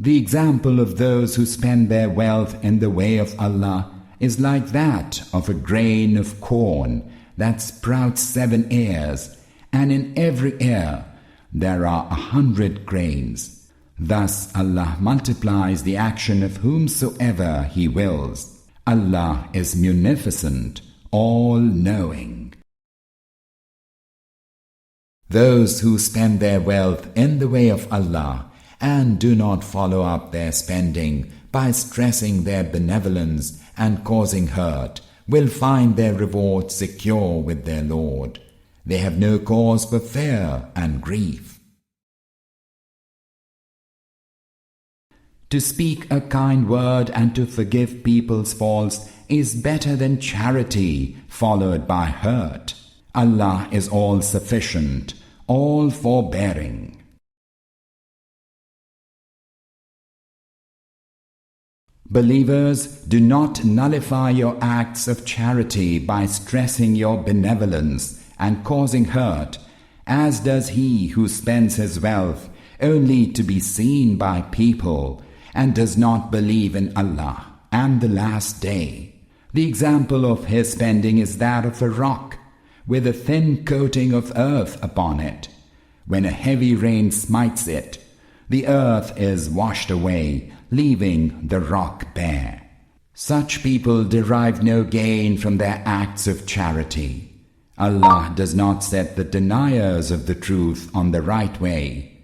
The example of those who spend their wealth in the way of Allah is like that of a grain of corn that sprouts 7 ears, and in every ear there are 100 grains. Thus Allah multiplies the action of whomsoever He wills. Allah is munificent, all-knowing. Those who spend their wealth in the way of Allah and do not follow up their spending by stressing their benevolence and causing hurt will find their reward secure with their Lord. They have no cause for fear and grief. To speak a kind word and to forgive people's faults is better than charity followed by hurt. Allah is all-sufficient, all-forbearing. Believers, do not nullify your acts of charity by stressing your benevolence and causing hurt, as does he who spends his wealth only to be seen by people and does not believe in Allah and the last day. The example of his spending is that of a rock with a thin coating of earth upon it. When a heavy rain smites it, the earth is washed away, leaving the rock bare. Such people derive no gain from their acts of charity. Allah does not set the deniers of the truth on the right way.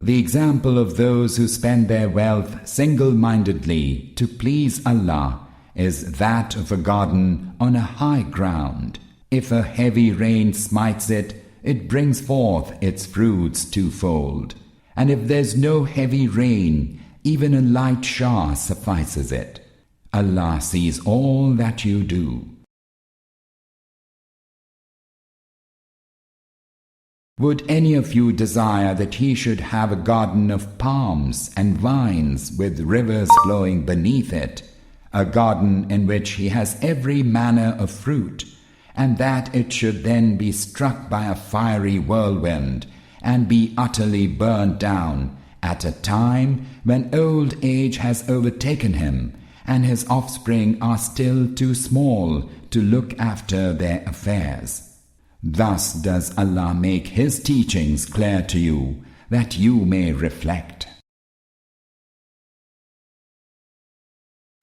The example of those who spend their wealth single-mindedly to please Allah is that of a garden on a high ground. If a heavy rain smites it, it brings forth its fruits twofold. And if there's no heavy rain, even a light shower suffices it. Allah sees all that you do. Would any of you desire that he should have a garden of palms and vines with rivers flowing beneath it, a garden in which he has every manner of fruit, and that it should then be struck by a fiery whirlwind and be utterly burned down at a time when old age has overtaken him and his offspring are still too small to look after their affairs? Thus does Allah make His teachings clear to you, that you may reflect.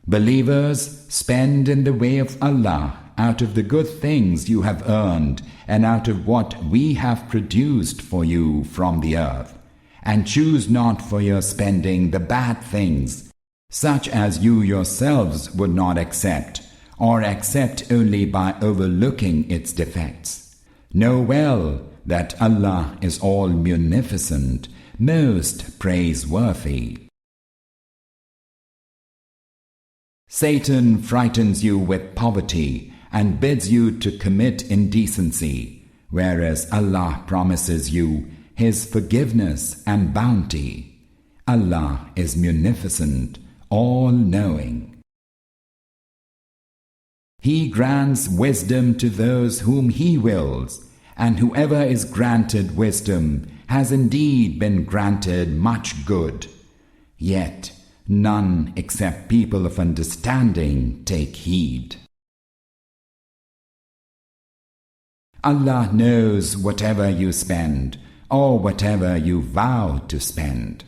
Believers, spend in the way of Allah out of the good things you have earned and out of what we have produced for you from the earth, and choose not for your spending the bad things, such as you yourselves would not accept, or accept only by overlooking its defects. Know well that Allah is all munificent, most praiseworthy. Satan frightens you with poverty and bids you to commit indecency, whereas Allah promises you His forgiveness and bounty. Allah is munificent, all-knowing. He grants wisdom to those whom He wills, and whoever is granted wisdom has indeed been granted much good. Yet none except people of understanding take heed. Allah knows whatever you spend, or whatever you vow to spend.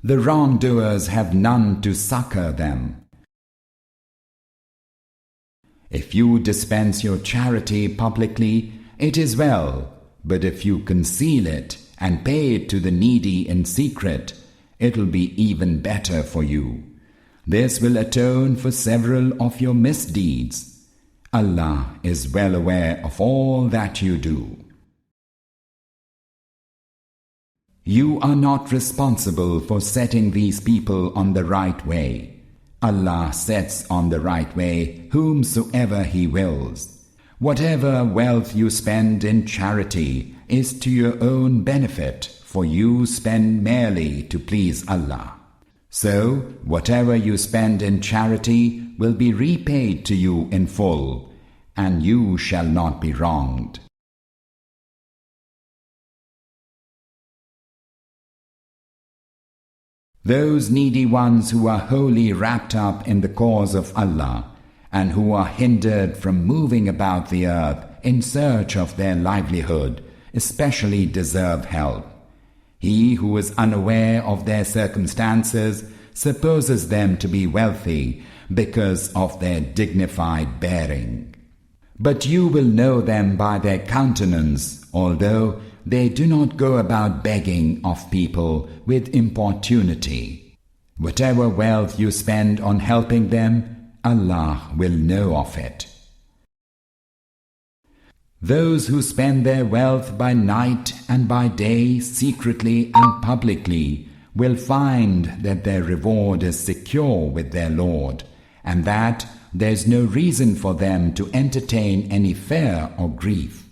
The wrongdoers have none to succor them. If you dispense your charity publicly, it is well, but if you conceal it and pay it to the needy in secret, it'll be even better for you. This will atone for several of your misdeeds. Allah is well aware of all that you do. You are not responsible for setting these people on the right way. Allah sets on the right way whomsoever He wills. Whatever wealth you spend in charity is to your own benefit, for you spend merely to please Allah. So, whatever you spend in charity will be repaid to you in full, and you shall not be wronged. Those needy ones who are wholly wrapped up in the cause of Allah and who are hindered from moving about the earth in search of their livelihood especially deserve help. He who is unaware of their circumstances supposes them to be wealthy because of their dignified bearing. But you will know them by their countenance, although they do not go about begging of people with importunity. Whatever wealth you spend on helping them, Allah will know of it. Those who spend their wealth by night and by day, secretly and publicly, will find that their reward is secure with their Lord, and that there is no reason for them to entertain any fear or grief.